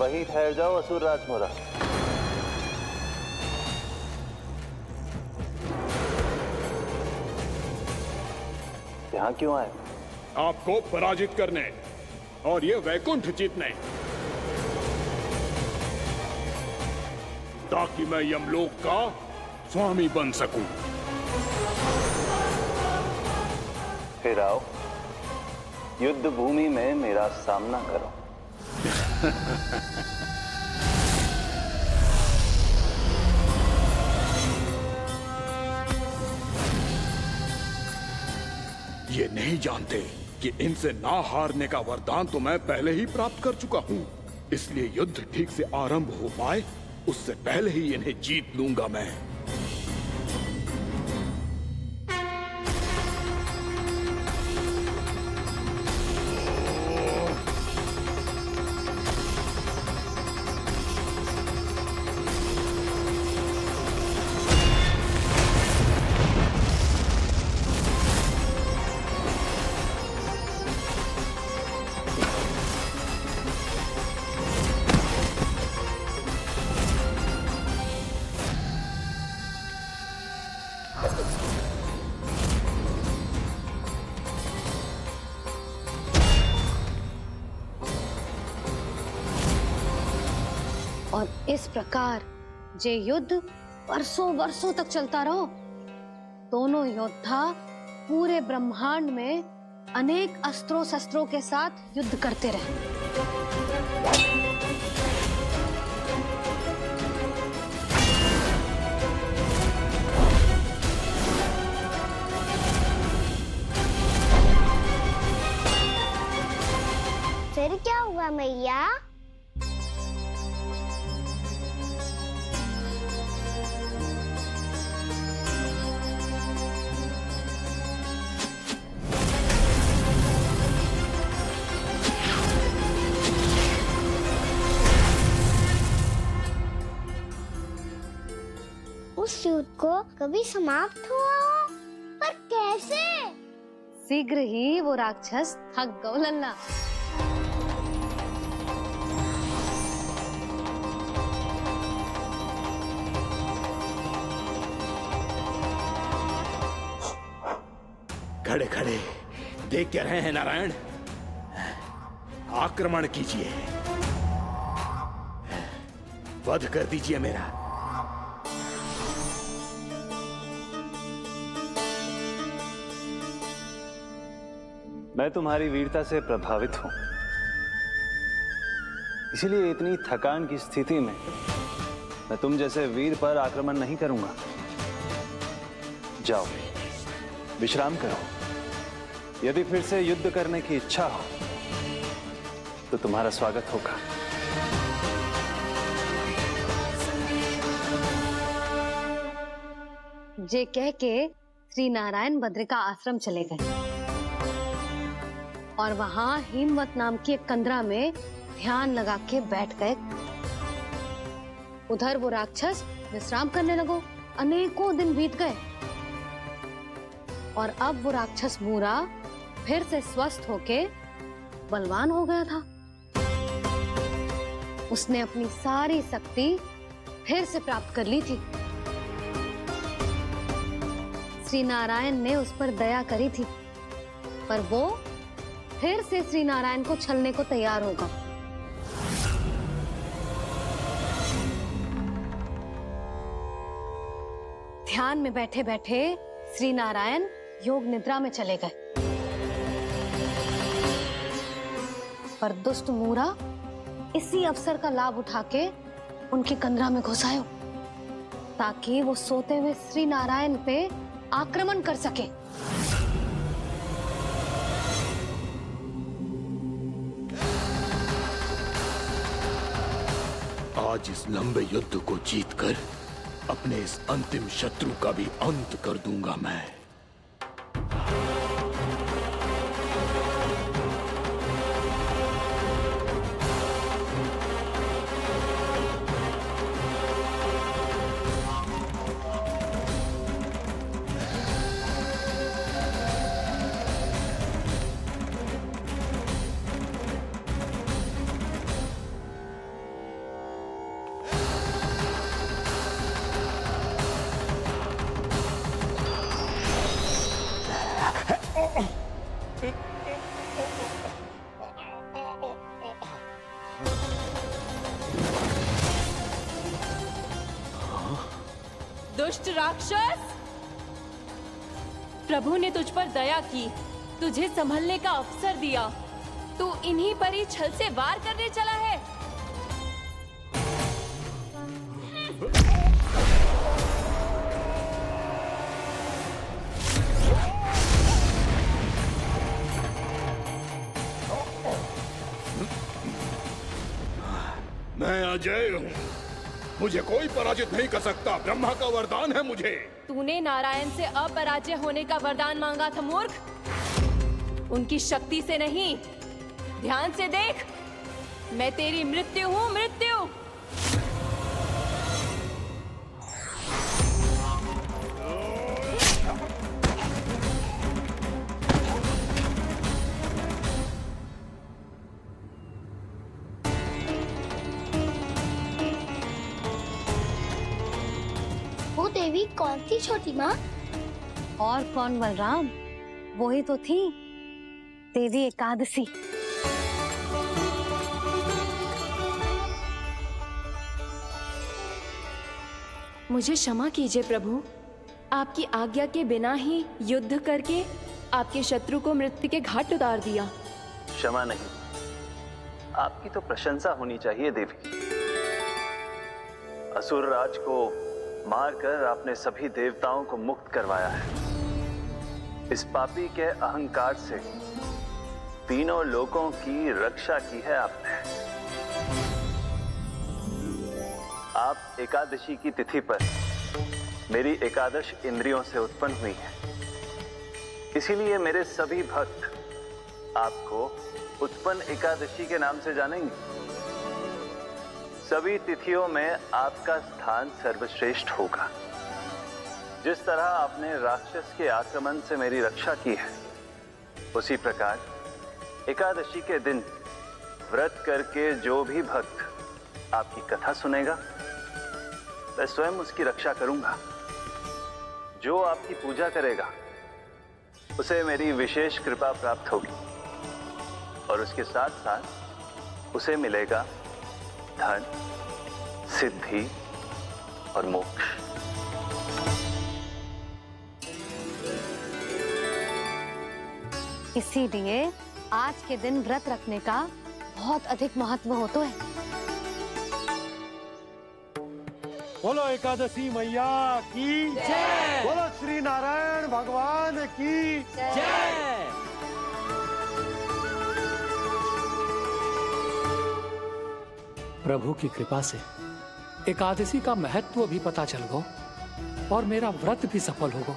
वहीं ठहर जाओ असुर राजमोरा। यहाँ क्यों आए? आपको पराजित करने और ये वैकुंठ जीतने, ताकि मैं यमलोक का स्वामी बन सकूं। फिर आओ, युद्ध भूमि में मेरा सामना करो। ये नहीं जानते कि इनसे ना हारने का वरदान तो मैं पहले ही प्राप्त कर चुका हूं, इसलिए युद्ध ठीक से आरंभ हो पाए उससे पहले ही इन्हें जीत लूंगा मैं। और इस प्रकार जे युद्ध वर्षों वर्षों तक चलता रहो। दोनों योद्धा पूरे ब्रह्मांड में अनेक अस्त्रों शस्त्रों के साथ युद्ध करते रहे। फिर क्या हुआ मैया? उस युद्ध को कभी समाप्त हुआ हो, पर कैसे? शीघ्र ही वो राक्षस थक गौ लल्ला। खड़े खड़े देख क्या रहे हैं नारायण? आक्रमण कीजिए, वध कर दीजिए मेरा। मैं तुम्हारी वीरता से प्रभावित हूं, इसलिए इतनी थकान की स्थिति में मैं तुम जैसे वीर पर आक्रमण नहीं करूंगा। जाओ विश्राम करो। यदि फिर से युद्ध करने की इच्छा हो तो तुम्हारा स्वागत होगा। जे कह के श्री नारायण बद्रिका आश्रम चले गए और वहां हिमवत नाम की एक कंदरा में ध्यान लगा के बैठ गए। उधर वो राक्षस विश्राम करने लगो। अनेकों दिन बीत गए और अब वो राक्षस मूरा फिर से स्वस्थ होके बलवान हो गया था। उसने अपनी सारी शक्ति फिर से प्राप्त कर ली थी। श्री नारायण ने उस पर दया करी थी, पर वो फिर से श्री नारायण को छलने को तैयार होगा। ध्यान में बैठे बैठे श्री नारायण योग निद्रा में चले गए, पर दुष्ट मूरा इसी अवसर का लाभ उठा के उनकी कंदरा में घुस आयो, ताकि वो सोते हुए श्री नारायण पे आक्रमण कर सके। आज इस लंबे युद्ध को जीतकर अपने इस अंतिम शत्रु का भी अंत कर दूंगा मैं। दुष्ट राक्षस, प्रभु ने तुझ पर दया की, तुझे संभलने का अवसर दिया। तू इन्हीं पर ही छल से वार करने चला है। मैं अजय हूँ, मुझे कोई पराजित नहीं कर सकता। ब्रह्मा का वरदान है मुझे। तूने नारायण से अपराजय होने का वरदान मांगा था मूर्ख, उनकी शक्ति से नहीं। ध्यान से देख, मैं तेरी मृत्यु हूँ, मृत्यु। वो देवी कौन सी छोटी माँ? और कौन बलराम, वही तो थी देवी एकादशी। मुझे क्षमा कीजिए प्रभु, आपकी आज्ञा के बिना ही युद्ध करके आपके शत्रु को मृत्यु के घाट उतार दिया। क्षमा नहीं, आपकी तो प्रशंसा होनी चाहिए देवी। असुर राज को मारकर आपने सभी देवताओं को मुक्त करवाया है। इस पापी के अहंकार से तीनों लोकों की रक्षा की है आपने। आप एकादशी की तिथि पर मेरी एकादश इंद्रियों से उत्पन्न हुई हैं। इसीलिए मेरे सभी भक्त आपको उत्पन्न एकादशी के नाम से जानेंगे। सभी तिथियों में आपका स्थान सर्वश्रेष्ठ होगा। जिस तरह आपने राक्षस के आक्रमण से मेरी रक्षा की है, उसी प्रकार एकादशी के दिन व्रत करके जो भी भक्त आपकी कथा सुनेगा, मैं स्वयं उसकी रक्षा करूंगा। जो आपकी पूजा करेगा, उसे मेरी विशेष कृपा प्राप्त होगी और उसके साथ साथ उसे मिलेगा धन, सिद्धि और मोक्ष। इसीलिए आज के दिन व्रत रखने का बहुत अधिक महत्व होता है। बोलो एकादशी मैया की जय। बोलो श्री नारायण भगवान की जय। प्रभु की कृपा से एकादशी का महत्व भी पता चल गो और मेरा व्रत भी सफल होगा।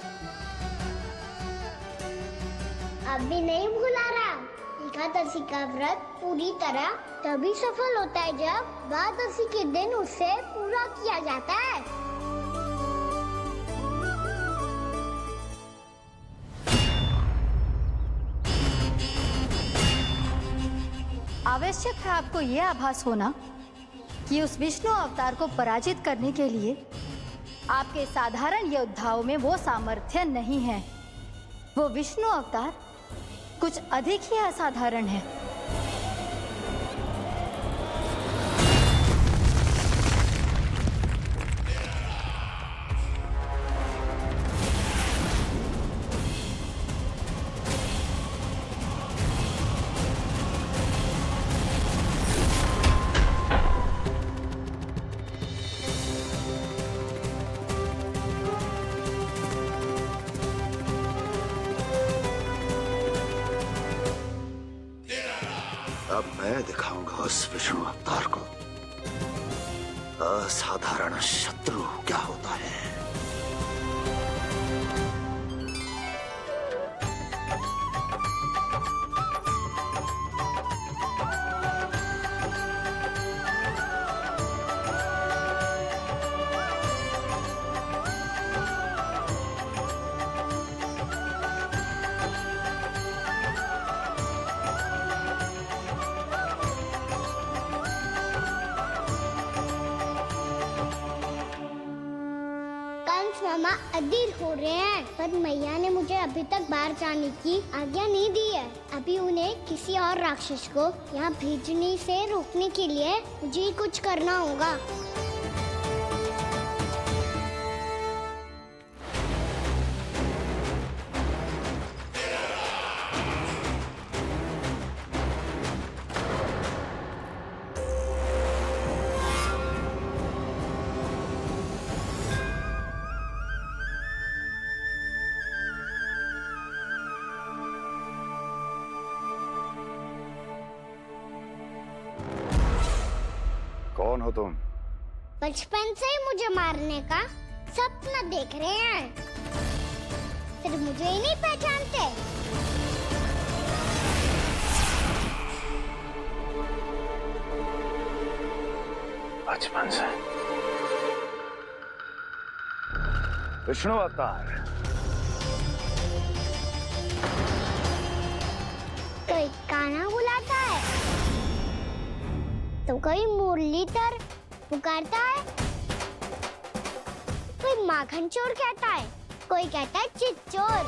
अभी नहीं भूला राम, एकादशी का व्रत पूरी तरह तभी सफल होता है जब द्वादशी के दिन उसे पूरा किया जाता है। आवश्यक है आपको यह आभास होना कि उस विष्णु अवतार को पराजित करने के लिए आपके साधारण योद्धाओं में वो सामर्थ्य नहीं है। वो विष्णु अवतार कुछ अधिक ही असाधारण है। अब मैं दिखाऊंगा उस विष्णु अवतार को असाधारण शत्रु क्या होता है। मामा अधीर हो रहे हैं, पर मैया ने मुझे अभी तक बाहर जाने की आज्ञा नहीं दी है। अभी उन्हें किसी और राक्षस को यहाँ भेजने से रोकने के लिए मुझे ही कुछ करना होगा। कौन हो तुम? बचपन से ही मुझे मारने का सपना देख रहे हैं, सिर्फ मुझे ही नहीं पहचानते। बचपन से विष्णु अवतार। कोई कान्हा बुलाता है तो कोई मुरलीधर पुकारता है, कोई माखन चोर कहता है, कोई कहता है चिच्चोर।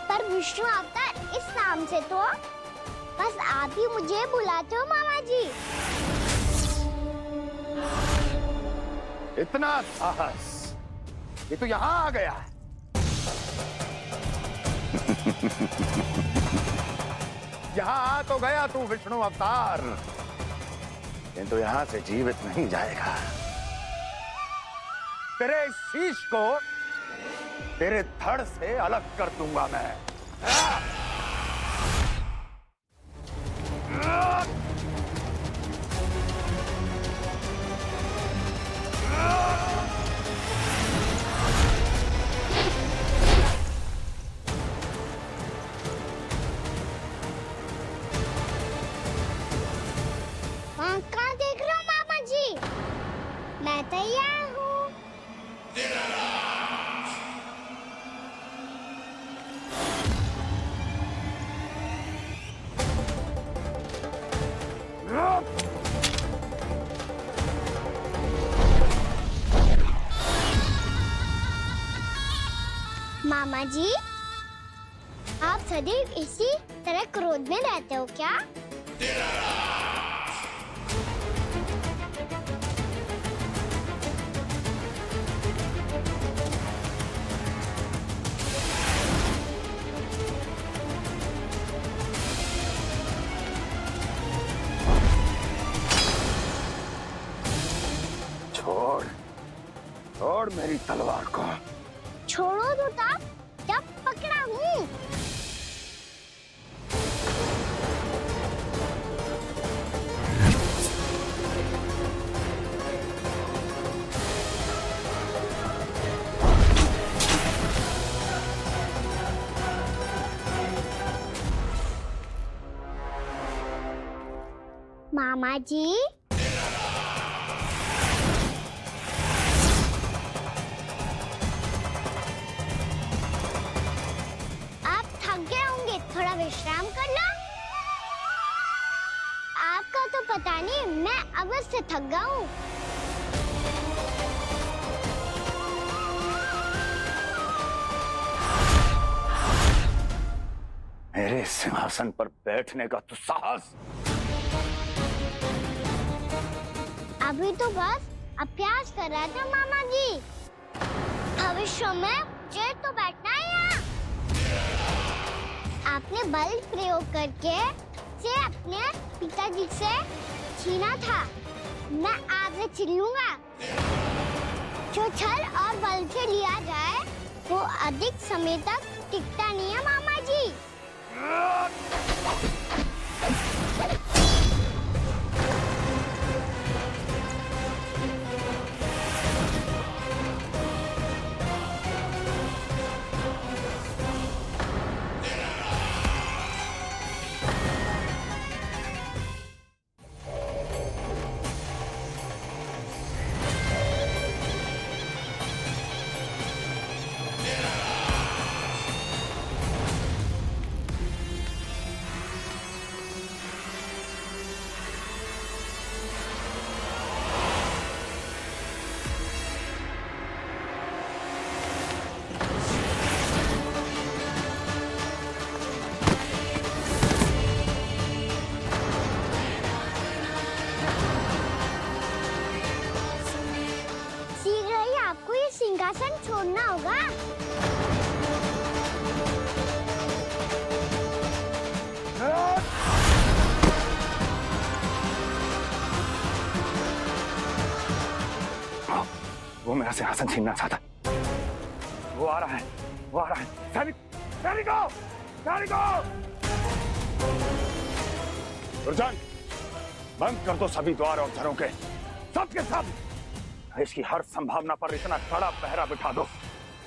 पर विष्णु अवतार इस नाम से तो बस आप ही मुझे बुलाते हो मामा जी। इतना साहस, ये तो यहाँ आ गया है। यहाँ आ तो गया तू विष्णु अवतार, किंतु यहाँ से जीवित नहीं जाएगा। तेरे इस शीश को तेरे धड़ से अलग कर दूंगा मैं। कहाँ देख रहे हो मामा जी? मैं तैयार हूँ। मामा जी, आप सदैव इसी तरह क्रोध में रहते हो क्या? छोड़, छोड़ मेरी तलवार को। छोड़ो तो तब जब पकड़ा हूँ। मामा जी, आप थक गए होंगे, थोड़ा विश्राम कर लो। आपका तो पता नहीं, मैं अवश्य थक गया हूँ। मेरे सिंहासन पर बैठने का तो साहस। अभी तो बस अभ्यास कर रहा था मामा जी, भविष्य में मुझे तो बैठना है यहाँ। आपने बल प्रयोग करके से अपने पिताजी से छीना था, मैं आपसे छीन लूंगा। जो छल और बल से लिया जाए वो अधिक समय तक टिकता नहीं है मामा जी। मेरा सिंहासन छीनना चाहता। वो आ रहा है, वो आ रहा है। सैनिकों, दुर्जन, बंद कर दो सभी द्वार और झरों के, सब के सब। इसकी हर संभावना पर इतना कड़ा पहरा बिठा दो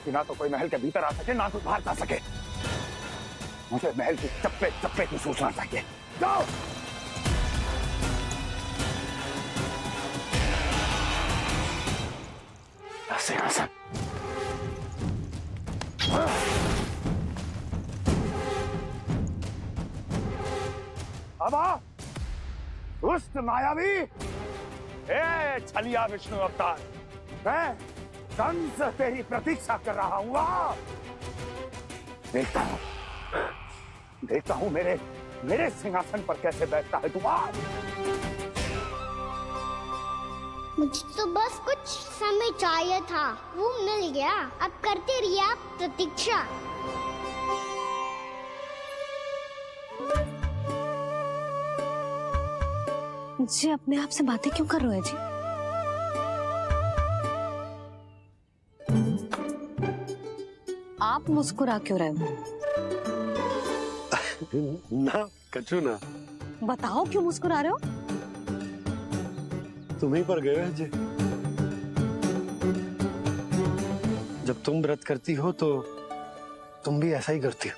कि ना तो कोई महल के भीतर आ सके, ना कोई बाहर जा सके। मुझे महल की चप्पे चप्पे की सूचना चाहिए। जाओ। सिंहासन। अब आ, दुष्ट मायावी, ए छलिया विष्णु अवतार, मैं कंस तेरी प्रतीक्षा कर रहा हूँ। देखता हूँ मेरे सिंहासन पर कैसे बैठता है तू। मुझे तो बस कुछ समय चाहिए था, वो मिल गया। अब करते रहिए आप प्रतीक्षा। जी अपने आप से बातें क्यों कर रहे हो जी? आप मुस्कुरा क्यों रहे हो? ना कछु ना। बताओ क्यों मुस्कुरा रहे हो? तुम ही पर गए हैं जी। जब तुम व्रत करती हो तो तुम भी ऐसा ही करती हो।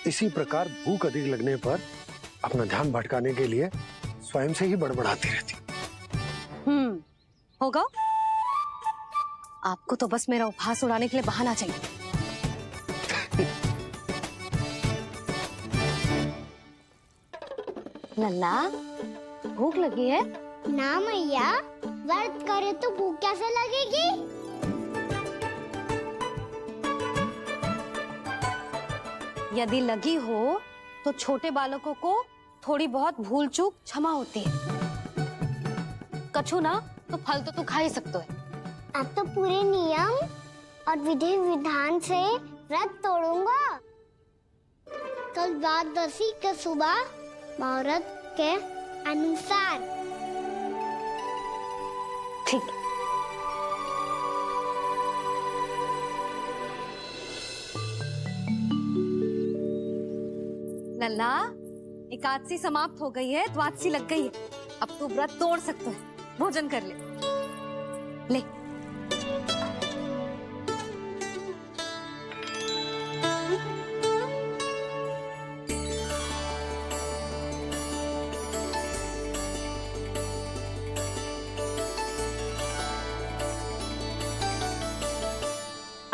इसी प्रकार भूख अधिक लगने पर अपना ध्यान भटकाने के लिए स्वयं से ही बड़बड़ाती रहती। होगा। आपको तो बस मेरा उपहास उड़ाने के लिए बहाना चाहिए। नन्ना, भूख लगी है? ना मैया, व्रत करे तो भूख कैसे लगेगी? यदि लगी हो तो छोटे बालकों को थोड़ी बहुत भूल चूक क्षमा होती है। कछु ना तो फल तो तू खा ही सकते है। अब तो पूरे नियम और विधि विधान से व्रत तोड़ूंगा। कल द्वादशी के सुबह मुहूर्त के अनुसार। ठीक। लल्ला, एकादशी समाप्त हो गई है, द्वादशी लग गई है। अब तू व्रत तोड़ सकते है। भोजन कर ले। ले।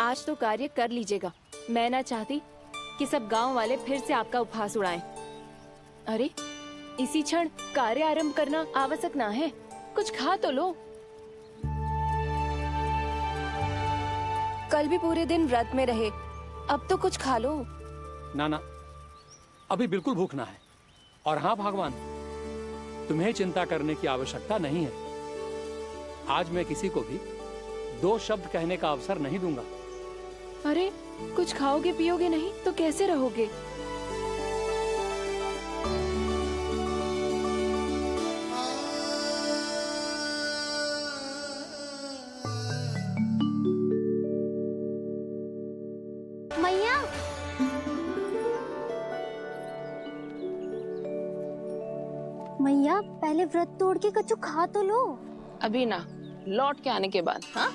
आज तो कार्य कर लीजिएगा। मैं ना चाहती कि सब गांव वाले फिर से आपका उपहास उड़ाएं। अरे, इसी क्षण कार्य आरंभ करना आवश्यक ना है। कुछ खा तो लो। कल भी पूरे दिन व्रत में रहे, अब तो कुछ खा लो। ना, अभी बिल्कुल भूख ना है। और हाँ भगवान, तुम्हें चिंता करने की आवश्यकता नहीं है। आज मैं किसी को भी 2 शब्द कहने का अवसर नहीं दूंगा। अरे, कुछ खाओगे पियोगे नहीं तो कैसे रहोगे? मैया, मैया पहले व्रत तोड़ के कछु खा तो लो। अभी ना, लौट के आने के बाद। हाँ,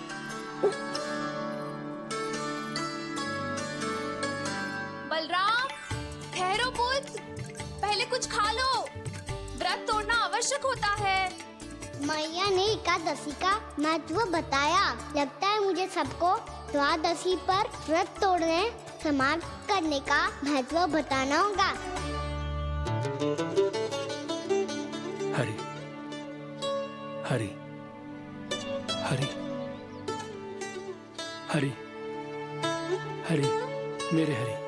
बलराम, ठहरो पुत्र, पहले कुछ खा लो। व्रत तोड़ना आवश्यक होता है। मैया ने एकादशी का महत्व बताया। लगता है मुझे सबको द्वादशी पर व्रत तोड़ने समाप्त करने का महत्व बताना होगा। हरि हरि हरि हरि हरि, मेरे हरि।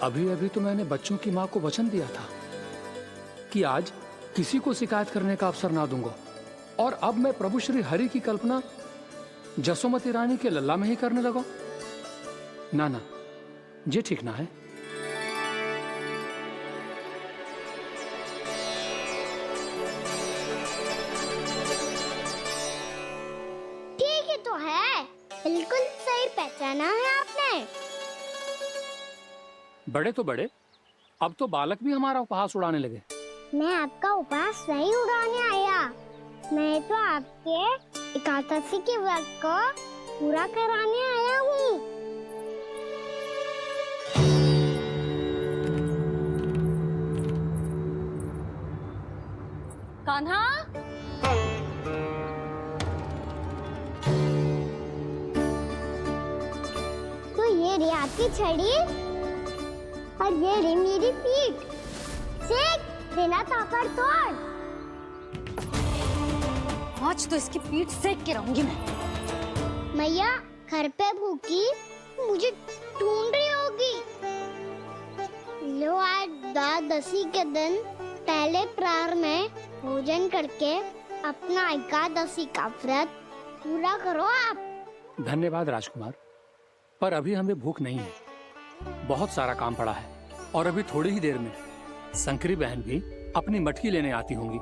अभी अभी तो मैंने बच्चों की माँ को वचन दिया था कि आज किसी को शिकायत करने का अवसर ना दूंगा, और अब मैं प्रभु श्री हरि की कल्पना जसोमती रानी के लल्ला में ही करने लगा। ना ना, ये ठीक ना है। ठीक ही तो है, बिल्कुल सही पहचाना है आपने। बड़े तो बड़े, अब तो बालक भी हमारा उपहास उड़ाने लगे। मैं आपका उपहास नहीं उड़ाने आया, मैं तो आपके एकादशी के व्रत को पूरा कराने आया हूँ। कान्हा, तो ये रे आपकी छड़ी और ये रे मेरी पीठ, सेक देना तापर तोड़। आज तो इसकी पीठ सेक के रहूंगी मैं। मैया घर पे भूखी मुझे ढूंढ रही होगी। लो आज द्वादशी के दिन पहले प्रहर में भोजन करके अपना एकादशी का व्रत पूरा करो आप। धन्यवाद राजकुमार, पर अभी हमें भूख नहीं है। बहुत सारा काम पड़ा है, और अभी थोड़ी ही देर में शंकरी बहन भी अपनी मटकी लेने आती होंगी।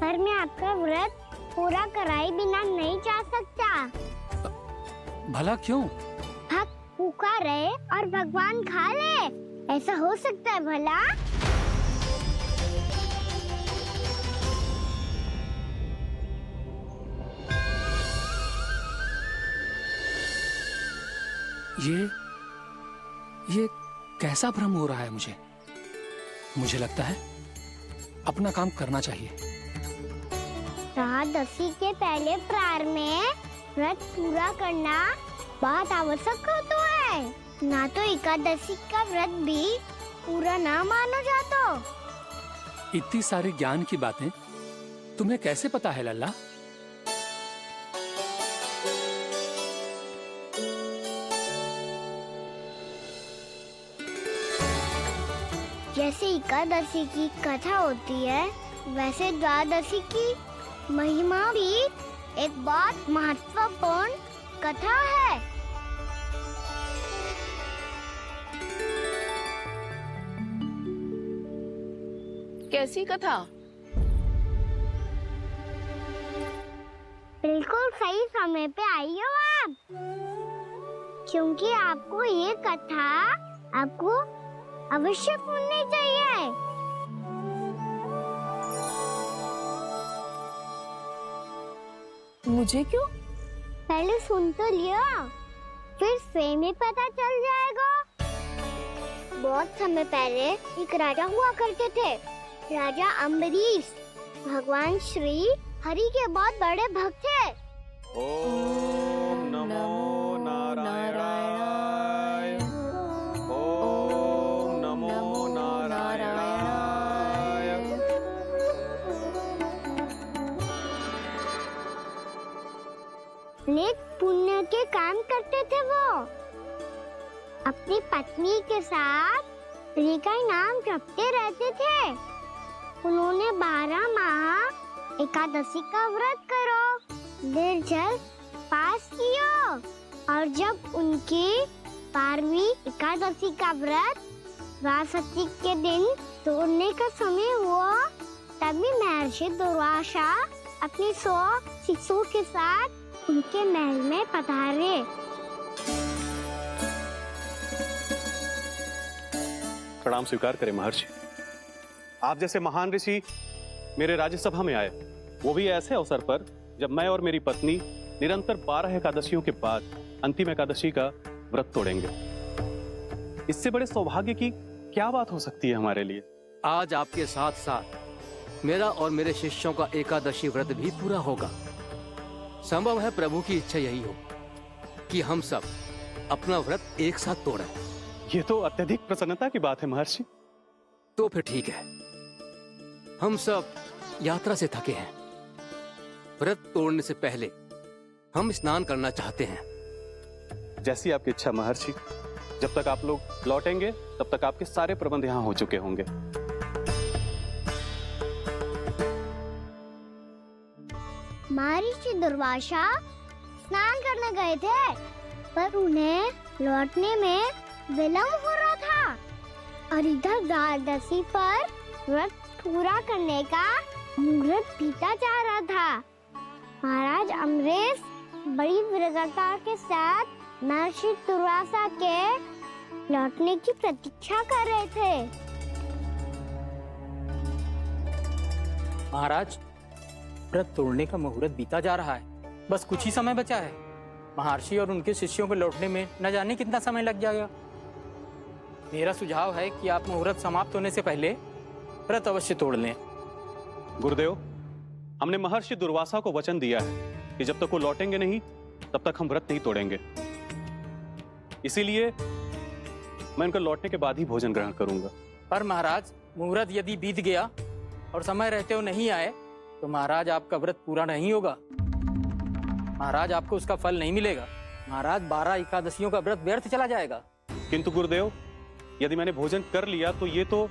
पर मैं आपका व्रत पूरा कराए बिना नहीं जा सकता। भला क्यों? भक्त भूखा रहे और भगवान खा ले, ऐसा हो सकता है भला? ये कैसा भ्रम हो रहा है मुझे लगता है अपना काम करना चाहिए। द्वादशी के पहले प्रहर में व्रत पूरा करना बहुत आवश्यक होता है, ना तो एकादशी का व्रत भी पूरा ना मानो जातो। इतनी सारी ज्ञान की बातें तुम्हें कैसे पता है लल्ला? जैसे एकादशी की कथा होती है, वैसे द्वादशी की महिमा भी एक बहुत महत्वपूर्ण कथा है। कैसी कथा? बिल्कुल सही समय पे आई हो आप, क्योंकि आपको ये कथा आपको अवश्य सुननी चाहिए। मुझे क्यों? पहले सुन तो लियो, फिर स्वयं ही पता चल जाएगा। बहुत समय पहले एक राजा हुआ करते थे, राजा अम्बरीश। भगवान श्री हरि के बहुत बड़े भक्त थे। ओम नमो नारायणाय। ओम नमो नारायणाय। नेक पुण्य के काम करते थे वो। अपनी पत्नी के साथ हरि का नाम जपते रहते थे। उन्होंने 12 माह एकादशी का व्रत करो निर्जल पास किया, और जब उनकी 12वीं एकादशी का व्रत द्वादशी के दिन तोड़ने का समय हुआ, तभी महर्षि दुर्वासा अपनी 100 शिष्यों के साथ उनके महल में पधारे। प्रणाम स्वीकार करें महर्षि। आप जैसे महान ऋषि मेरे राज्यसभा में आए, वो भी ऐसे अवसर पर जब मैं और मेरी पत्नी निरंतर 12 एकादशियों के बाद अंतिम एकादशी का व्रत तोड़ेंगे। इससे बड़े सौभाग्य की क्या बात हो सकती है हमारे लिए? आज आपके साथ साथ मेरा और मेरे शिष्यों का एकादशी व्रत भी पूरा होगा। संभव है प्रभु की इच्छा यही हो कि हम सब अपना व्रत एक साथ तोड़ें। ये तो अत्यधिक प्रसन्नता की बात है महर्षि। तो फिर ठीक है, हम सब यात्रा से थके हैं, व्रत तोड़ने से पहले हम स्नान करना चाहते हैं। जैसी आपकी इच्छा महर्षि। जब तक आप लोग लौटेंगे तब तक आपके सारे प्रबंध यहाँ हो चुके होंगे। महर्षि दुर्वासा स्नान करने गए थे, पर उन्हें लौटने में विलंब हो रहा था और इधर द्वादशी पर व्रत पूरा करने का मुहूर्त बीता जा रहा था। महाराज अम्बरीश बड़ी विरगता के साथ महर्षि दुर्वासा के लौटने की प्रतीक्षा कर रहे थे। महाराज, व्रत तोड़ने का मुहूर्त बीता जा रहा है। बस कुछ ही समय बचा है। महर्षि और उनके शिष्यों को लौटने में न जाने कितना समय लग जाएगा। मेरा सुझाव है कि आप मुहूर्त समाप्त होने से पहले व्रत अवश्य तोड़ लें। गुरुदेव, हमने महर्षि दुर्वासा को वचन दिया है कि जब तक वो लौटेंगे नहीं तब तक हम व्रत नहीं तोड़ेंगे। इसीलिए मैं उनका लौटने के बाद ही भोजन ग्रहण करूंगा। पर महाराज, मुहूर्त यदि बीत गया और समय रहते हो नहीं आए तो महाराज आपका व्रत पूरा नहीं होगा। महाराज, आपको उसका फल नहीं मिलेगा। महाराज, 12 एकादशियों का व्रत व्यर्थ चला जाएगा। किंतु गुरुदेव, यदि मैंने भोजन कर लिया तो ये तो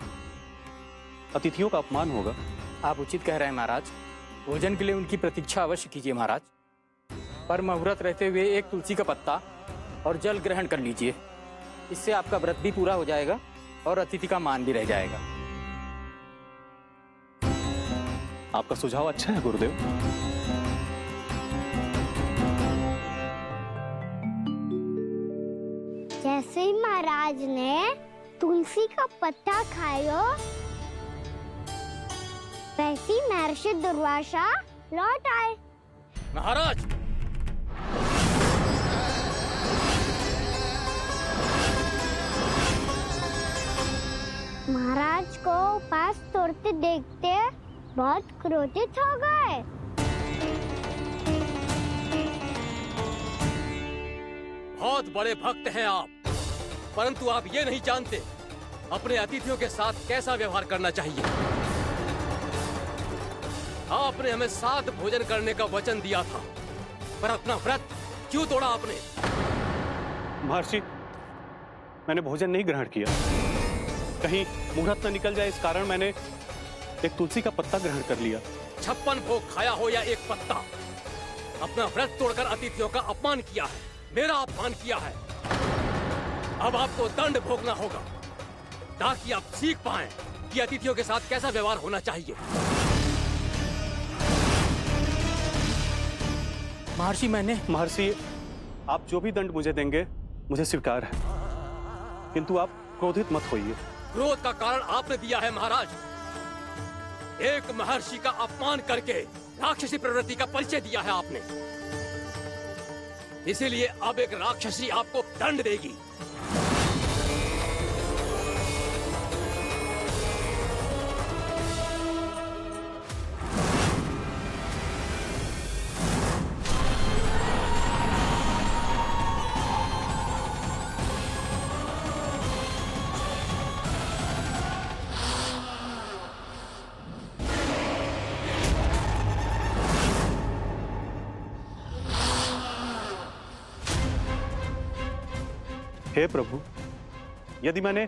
अतिथियों का अपमान होगा। आप उचित कह रहे हैं महाराज। भोजन के लिए उनकी प्रतीक्षा अवश्य कीजिए महाराज। पर मुहूर्त रहते हुए एक तुलसी का पत्ता और जल ग्रहण कर लीजिए। इससे आपका व्रत भी पूरा हो जाएगा और अतिथि का मान भी रह जाएगा। आपका सुझाव अच्छा है गुरुदेव। जैसे ही महाराज ने तुलसी का पत्ता खाया, वैसे ही महर्षि दुर्वासा लौट आए। महाराज, महाराज को उपास तोड़ते देखते बहुत क्रोधित हो गए। बहुत बड़े भक्त हैं आप, परंतु आप ये नहीं जानते अपने अतिथियों के साथ कैसा व्यवहार करना चाहिए। आपने हमें साथ भोजन करने का वचन दिया था, पर अपना व्रत क्यों तोड़ा आपने? महर्षि, मैंने भोजन नहीं ग्रहण किया। कहीं मुहूर्त न निकल जाए इस कारण मैंने एक तुलसी का पत्ता ग्रहण कर लिया। 56 भोग खाया हो या एक पत्ता, अपना व्रत तोड़कर अतिथियों का अपमान किया है, मेरा अपमान किया है। अब आपको दंड भोगना होगा ताकि आप सीख पाएं कि अतिथियों के साथ कैसा व्यवहार होना चाहिए। महर्षि, आप जो भी दंड मुझे देंगे मुझे स्वीकार है, किंतु आप क्रोधित मत होइए। क्रोध का कारण आपने दिया है महाराज। एक महर्षि का अपमान करके राक्षसी प्रवृत्ति का परिचय दिया है आपने। इसीलिए अब एक राक्षसी आपको दंड देगी। हे प्रभु, यदि मैंने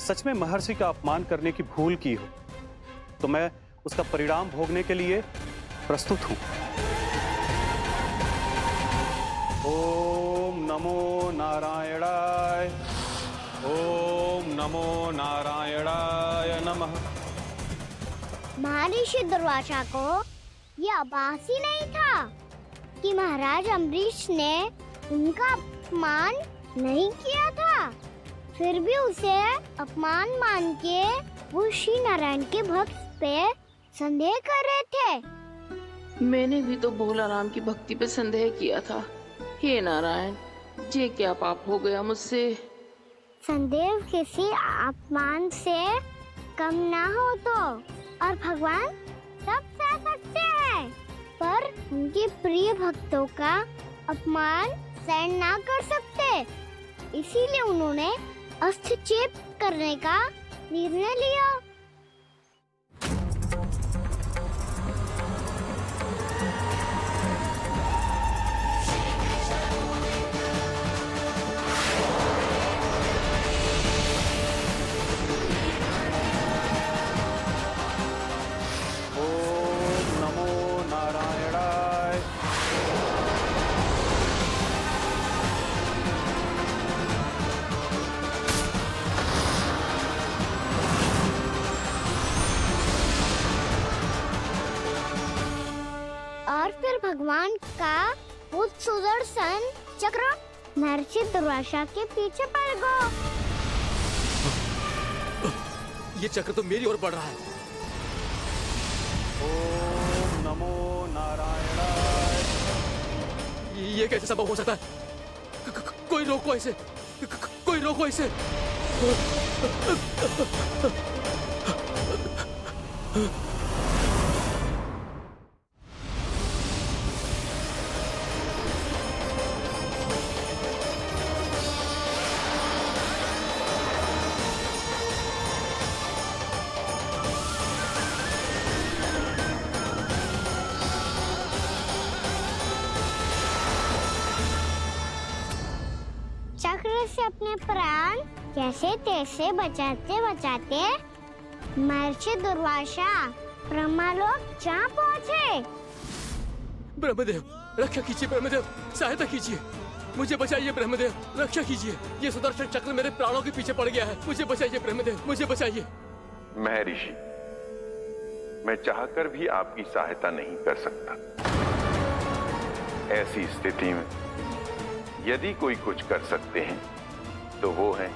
सच में महर्षि का अपमान करने की भूल की हो तो मैं उसका परिणाम भोगने के लिए प्रस्तुत हूं। ओम नमो नारायणाय, ओम नमो नारायणाय नमः। महर्षि दुर्वासा को यह आभास ही नहीं था कि महाराज अम्बरीश ने उनका अपमान नहीं किया था। फिर भी उसे अपमान मान के वो श्री नारायण के भक्त पे संदेह कर रहे थे। मैंने भी तो भोला राम की भक्ति पे संदेह किया था। हे नारायण, ये क्या पाप हो गया मुझसे? संदेह किसी अपमान से कम ना हो तो, और भगवान सब सह सकते हैं, पर उनके प्रिय भक्तों का अपमान सहन ना कर सकते। इसीलिए उन्होंने हस्तक्षेप करने का निर्णय लिया। फिर भगवान का वो सुदर्शन चक्र महर्षि दुर्वासा के पीछे पड़ गया। ये चक्र तो मेरी ओर बढ़ रहा है। ओम नमो नारायणाय। ये कैसे संभव हो सकता है? कोई रोको इसे, कोई रोको इसे। चक्र से अपने प्राण कैसे तैसे बचाते बचाते महर्षि दुर्वासा ब्रह्मलोक जा पहुँचे। ब्रह्मदेव रक्षा कीजिए, ब्रह्मदेव सहायता कीजिए, मुझे बचाइए ब्रह्मदेव, रक्षा कीजिए। ये सुदर्शन चक्र मेरे प्राणों के पीछे पड़ गया है, मुझे बचाइए ब्रह्मदेव, मुझे बचाइए। महर्षि, मैं चाहकर भी आपकी सहायता नहीं कर सकता। ऐसी स्थिति में यदि कोई कुछ कर सकते हैं तो वो है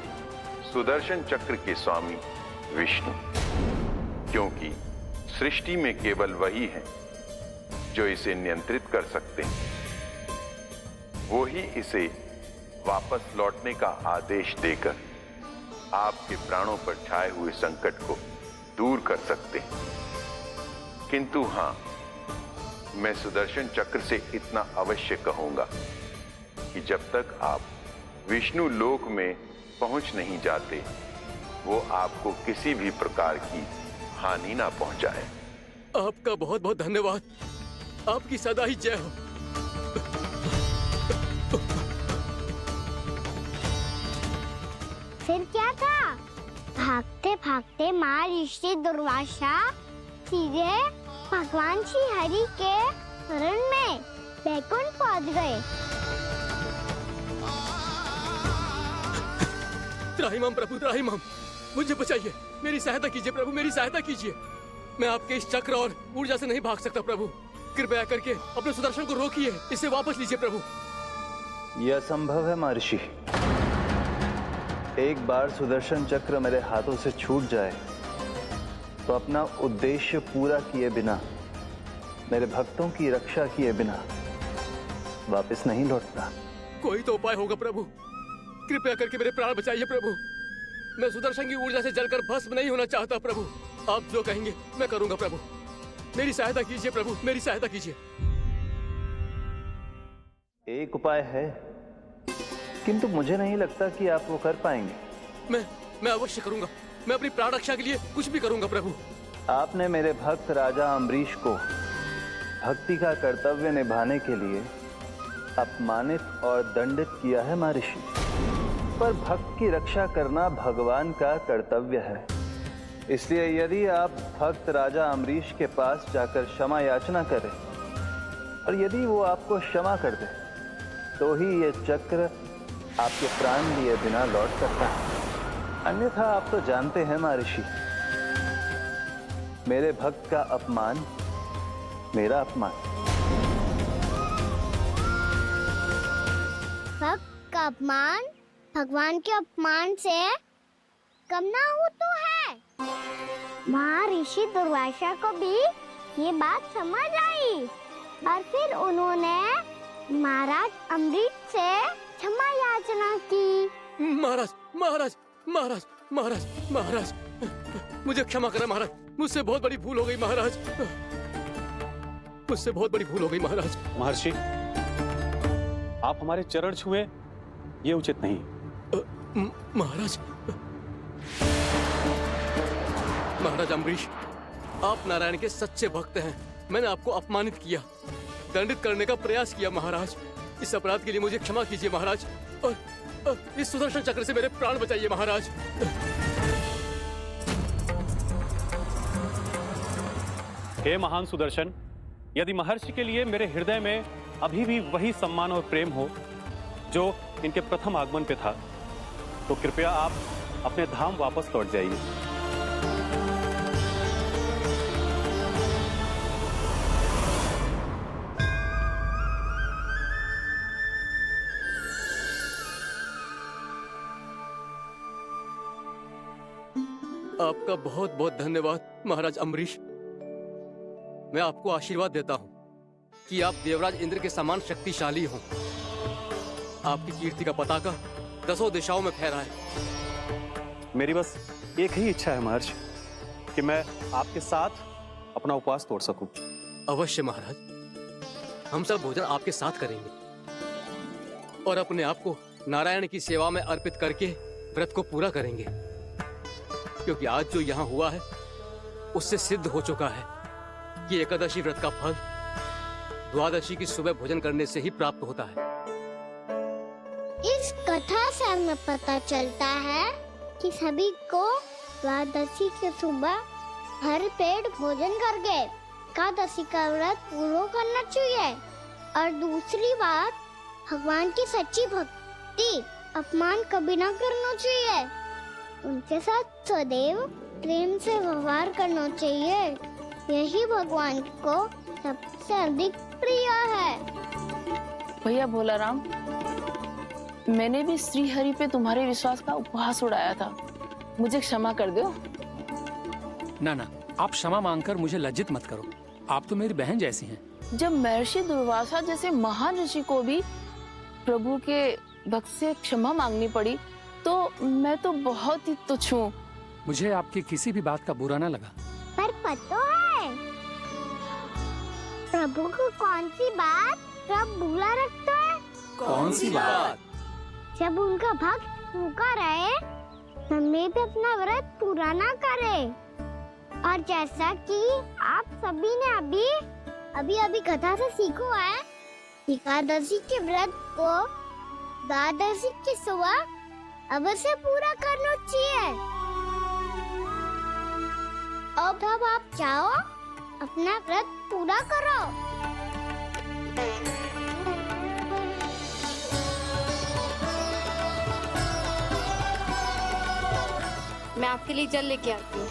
सुदर्शन चक्र के स्वामी विष्णु, क्योंकि सृष्टि में केवल वही है जो इसे नियंत्रित कर सकते हैं। वो ही इसे वापस लौटने का आदेश देकर आपके प्राणों पर छाए हुए संकट को दूर कर सकते हैं। किंतु हां, मैं सुदर्शन चक्र से इतना अवश्य कहूंगा कि जब तक आप विष्णु लोक में पहुंच नहीं जाते, वो आपको किसी भी प्रकार की हानि ना पहुंचाए। आपका बहुत बहुत धन्यवाद, आपकी सदा ही जय हो। फिर क्या था? भागते भागते महर्षि दुर्वासा सीधे भगवान श्री हरि के शरण में बैकुंठ पहुंच गए। त्राहिमाम प्रभु, त्राहिमाम, मुझे बचाइए, मेरी सहायता कीजिए प्रभु, मेरी सहायता कीजिए। मैं आपके इस चक्र और ऊर्जा से नहीं भाग सकता प्रभु, कृपया करके अपने सुदर्शन को रोकिए, इसे वापस लीजिए प्रभु। यह असंभव है महर्षि। एक बार सुदर्शन चक्र मेरे हाथों से छूट जाए तो अपना उद्देश्य पूरा किए बिना, मेरे भक्तों की रक्षा किए बिना वापस नहीं लौटता। कोई तो उपाय होगा प्रभु, कृपया करके मेरे प्राण बचाइए प्रभु। मैं सुदर्शन की ऊर्जा से जलकर भस्म नहीं होना चाहता प्रभु। आप जो कहेंगे मैं करूंगा प्रभु, मेरी सहायता कीजिए प्रभु, मेरी सहायता कीजिए। एक उपाय है, किंतु मुझे नहीं लगता कि आप वो कर पाएंगे। मैं अवश्य करूंगा, मैं अपनी प्राण रक्षा के लिए कुछ भी करूंगा प्रभु। आपने मेरे भक्त राजा अम्बरीश को भक्ति का कर्तव्य निभाने के लिए अपमानित और दंडित किया है महर्षि, पर भक्त की रक्षा करना भगवान का कर्तव्य है। इसलिए यदि आप भक्त राजा अम्बरीश के पास जाकर क्षमा याचना करें और यदि वो आपको क्षमा कर दे तो ही ये चक्र आपके प्राण लिए बिना लौट सकता है। अन्यथा आप तो जानते हैं महर्षि, मेरे भक्त का अपमान मेरा अपमान। भक्त का अपमान भगवान के अपमान से कम ना हो तो है। महर्षि दुर्वासा को भी ये बात समझ आई और फिर उन्होंने महाराज अम्बरीश से क्षमा याचना की। महाराज महाराज महाराज महाराज महाराज, मुझे क्षमा करें महाराज, मुझसे बहुत बड़ी भूल हो गई महाराज, मुझसे बहुत बड़ी भूल हो गई महाराज। महर्षि, आप हमारे चरण छुए ये उचित नहीं। महाराज, महाराज अम्बरीश, आप नारायण के सच्चे भक्त हैं। मैंने आपको अपमानित किया, दंडित करने का प्रयास किया महाराज। इस अपराध के लिए मुझे क्षमा कीजिए महाराज, और इस सुदर्शन चक्र से मेरे प्राण बचाइए महाराज। हे महान सुदर्शन, यदि महर्षि के लिए मेरे हृदय में अभी भी वही सम्मान और प्रेम हो जो इनके प्रथम आगमन पे था, तो कृपया आप अपने धाम वापस लौट जाइए। आपका बहुत बहुत धन्यवाद महाराज अम्बरीश। मैं आपको आशीर्वाद देता हूँ कि आप देवराज इंद्र के समान शक्तिशाली हों। आपकी कीर्ति का पताका 10 दिशाओं में फहराए। मेरी बस एक ही इच्छा है महर्षि, कि मैं आपके साथ अपना उपवास तोड़ सकूं। अवश्य महाराज, हम सब भोजन आपके साथ करेंगे और अपने आप को नारायण की सेवा में अर्पित करके व्रत को पूरा करेंगे, क्योंकि आज जो यहाँ हुआ है उससे सिद्ध हो चुका है कि एकादशी व्रत का फल द्वादशी की सुबह भोजन करने से ही प्राप्त होता है। इस कथा से हमें पता चलता है कि सभी को द्वादशी के सुबह भर पेट भोजन करके एकादशी का व्रत पूरा करना चाहिए। और दूसरी बात, भगवान की सच्ची भक्ति अपमान कभी ना करना चाहिए। उनके साथ सदैव प्रेम से व्यवहार करना चाहिए। यही भगवान को सबसे अधिक प्रिय है। भैया भोला राम, मैंने भी श्री हरि पे तुम्हारे विश्वास का उपहास उड़ाया था, मुझे क्षमा कर दो। ना ना, आप क्षमा मांगकर मुझे लज्जित मत करो, आप तो मेरी बहन जैसी हैं। जब महर्षि दुर्वासा जैसे महान ऋषि को भी प्रभु के भक्त से क्षमा मांगनी पड़ी, तो मैं तो बहुत ही तुच्छ हूँ। मुझे आपकी किसी भी बात का बुरा ना लगा। पर पता है प्रभु को कौन सी बात सब भूला रखता है? कौन सी बात? जब उनका भक्त भूखा रहे, समय पे अपना व्रत पूरा ना करे। और जैसा कि आप सभी ने अभी कथा से सीखो है, एकादशी के व्रत को द्वादशी की सुबह अवश्य पूरा करना चाहिए। अब आप जाओ, अपना व्रत पूरा करो। मैं आपके लिए जल लेके आती हूँ।